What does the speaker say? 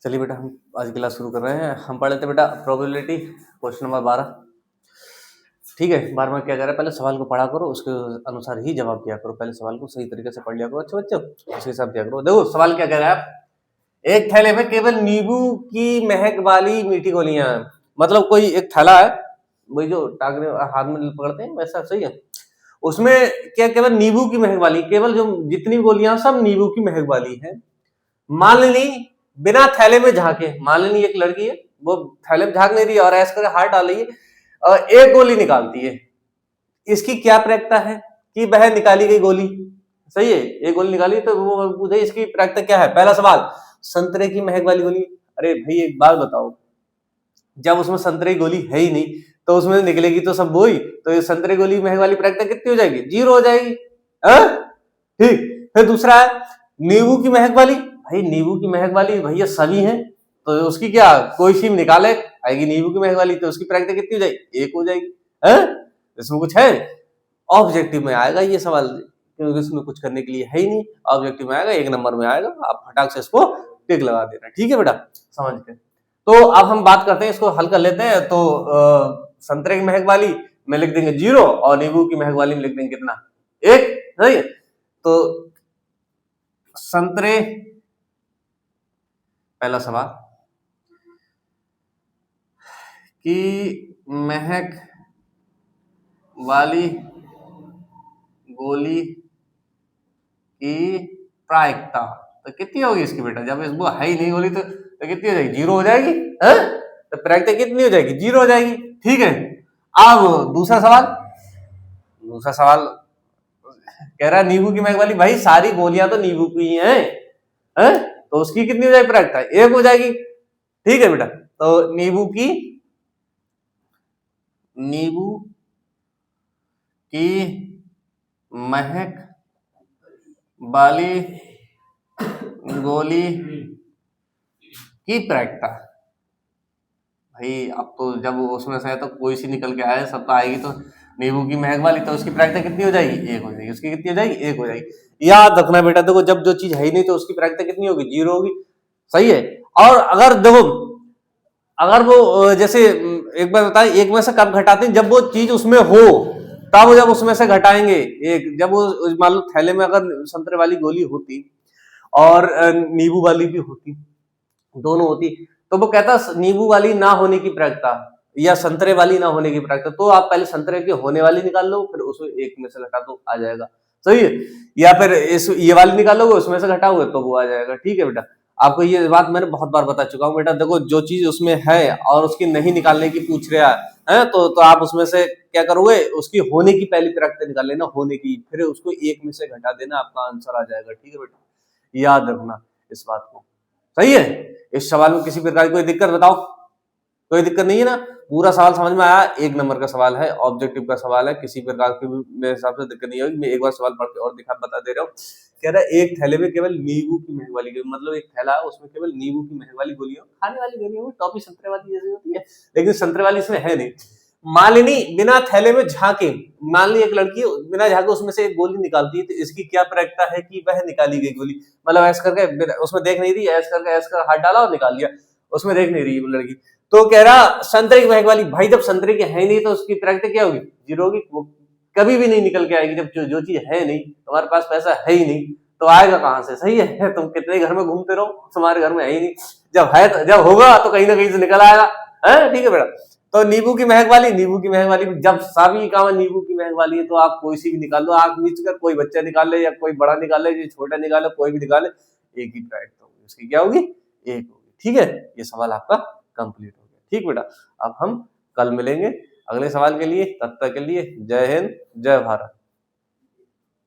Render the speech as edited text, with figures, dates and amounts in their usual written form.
चलिए बेटा हम आज क्लास शुरू कर रहे हैं। हम पढ़ लेते हैं बेटा प्रोबेबिलिटी क्वेश्चन नंबर 12। ठीक है, बार बार क्या कर रहा है, पहले सवाल को पढ़ा करो, उसके अनुसार ही जवाब दिया करो। पहले सवाल को सही तरीके से पढ़ लिया करो अच्छे बच्चों, उसके हिसाब दिया करो। देखो सवाल क्या कह रहा है, एक थैले में केवल नींबू की महक वाली मीठी गोलियां हैं। मतलब कोई एक थैला है, वही जो टांगने हाथ में पकड़ते हैं वैसा, सही है। उसमें क्या केवल नींबू की महक वाली, केवल जो जितनी गोलियां सब नींबू की महक वाली है। मान ली बिना थैले में झांके, मान ली एक लड़की है, वो थैले में झांक नहीं रही है और ऐसे करके हाथ डाल रही है और एक गोली निकालती है। इसकी क्या प्रायिकता है कि वह निकाली गई गोली, सही है, एक गोली निकाली, तो वो पूछे इसकी प्रायिकता क्या है। पहला सवाल, संतरे की महक वाली गोली। अरे भाई एक बात बताओ, जब उसमें संतरे की गोली है ही नहीं तो उसमें निकलेगी तो सब वही, तो ये संतरे गोली महक वाली प्रायिकता कितनी हो जाएगी, 0 हो जाएगी। ठीक, फिर दूसरा है नींबू की महक वाली। भाई नींबू की महक वाली भैया सभी हैं, तो उसकी क्या कोई सी निकाले आएगी नींबू की महक वाली, तो उसकी प्रायिकता कितनी हो जाएगी, 1 हो जाएगी। इसमें कुछ है, ऑब्जेक्टिव में आएगा ये सवाल, क्योंकि इसमें कुछ करने के लिए है ही नहीं। ऑब्जेक्टिव में आएगा, 1 नंबर में आएगा, आप फटाक से इसको टिक लगा देना। ठीक है बेटा, समझ गए। तो अब हम बात करते हैं, इसको हल कर लेते हैं। तो संतरे की महक वाली में लिख देंगे 0 और नींबू की महक वाली में लिख देंगे कितना, 1, सही है। तो संतरे, पहला सवाल की महक वाली गोली की प्रायिकता तो कितनी होगी इसकी बेटा, जब इसको है ही नहीं गोली तो कितनी हो जाएगी, 0 हो जाएगी। तो प्रायिकता कितनी हो जाएगी, 0 हो जाएगी। ठीक है, अब दूसरा सवाल कह रहा है नींबू की महक वाली, भाई सारी गोलियां तो नींबू की ही हैं, तो उसकी कितनी हो जाएगी प्रायिकता, 1 हो जाएगी। ठीक है बेटा, तो नींबू की महक वाली गोली की प्रायिकता, भाई अब तो जब उसमें से तो कोई सी निकल के आए, सब तो आएगी, तो नींबू की महक वाली, तो उसकी प्रायिकता कितनी हो जाएगी, 1 हो जाएगी। उसकी कितनी हो जाएगी, 1 हो जाएगी। याद रखना बेटा, देखो जब जो चीज है ही नहीं तो उसकी प्रायिकता कितनी होगी, 0 होगी, सही है। और अगर देखो, अगर वो जैसे एक बार बताएं, एक में से कब घटाते हैं, जब वो चीज उसमें हो तब, जब उसमें से घटाएंगे एक, जब वो मान लो थैले में अगर संतरे वाली गोली होती और नींबू वाली भी होती, दोनों होती, तो वो कहता नींबू वाली ना होने की प्रायिकता या संतरे वाली ना होने की प्रायिकता, तो आप पहले संतरे की होने वाली निकाल लो, फिर उसमें एक में से घटा दो, आ जाएगा, सही है। या फिर ये वाली निकालोगे, उसमें से घटाओगे तो वो आ जाएगा। ठीक है बेटा, आपको ये बात मैंने बहुत बार बता चुका हूँ बेटा। देखो जो चीज उसमें है और उसकी नहीं निकालने की पूछ रहा है, तो आप उसमें से क्या करोगे, उसकी होने की पहली प्रायिकता निकाल लेना, होने की, फिर उसको 1 में से घटा देना, आपका आंसर आ जाएगा। ठीक है बेटा, याद रखना इस बात को, सही है। इस सवाल में किसी प्रकार की कोई दिक्कत बताओ, कोई दिक्कत नहीं है ना, पूरा सवाल समझ में आया। 1 नंबर का सवाल है, ऑब्जेक्टिव का सवाल है, किसी प्रकार की भी मेरे हिसाब से दिक्कत नहीं होगी। मैं एक बार सवाल पढ़ के और बता दे रहा हूँ। कह रहा है एक थैले में केवल नींबू की महक वाली गोली, मतलब एक थैला है उसमें केवल नींबू की महक वाली गोलियां, खाने वाली गोलियां, टॉफी संतरे वाली जैसी होती है, लेकिन संतरे वाली इसमें है नहीं। मालिनी बिना थैले में झांके, मान ली एक लड़की बिना झांके उसमें से एक गोली निकालती है, तो इसकी क्या प्रायिकता है कि वह निकाली गई गोली, मतलब ऐसा करके उसमें देख नहीं रही, ऐसा करके हाथ डाला और निकाल लिया, उसमें देख नहीं रही लड़की। तो कह रहा संतरे की महक वाली, भाई जब संतरे की है नहीं तो उसकी प्रायिकता क्या होगी, 0 होगी, वो कभी भी नहीं निकल के आएगी। जब जो चीज है नहीं, तुम्हारे पास पैसा है ही नहीं, तो आएगा कहां से, सही है। तुम कितने घर में घूमते रहो, तुम्हारे घर में है ही नहीं, जब है जब होगा तो कहीं ना कहीं से निकल आएगा, है। ठीक है बेटा, तो नींबू की महक वाली, जब सभी काम नींबू की महक वाली है, तो आप कोई सी भी निकाल लो, आंख मीच कर, कोई बच्चा निकाल ले या कोई बड़ा निकाल ले, छोटा निकाले, कोई भी निकाले, एक ही प्रायिकता होगी, उसकी क्या होगी, 1 होगी। ठीक है, ये सवाल आपका कंप्लीट हो गया। ठीक बेटा, अब हम कल मिलेंगे अगले सवाल के लिए, तब तक के लिए जय हिंद, जय भारत।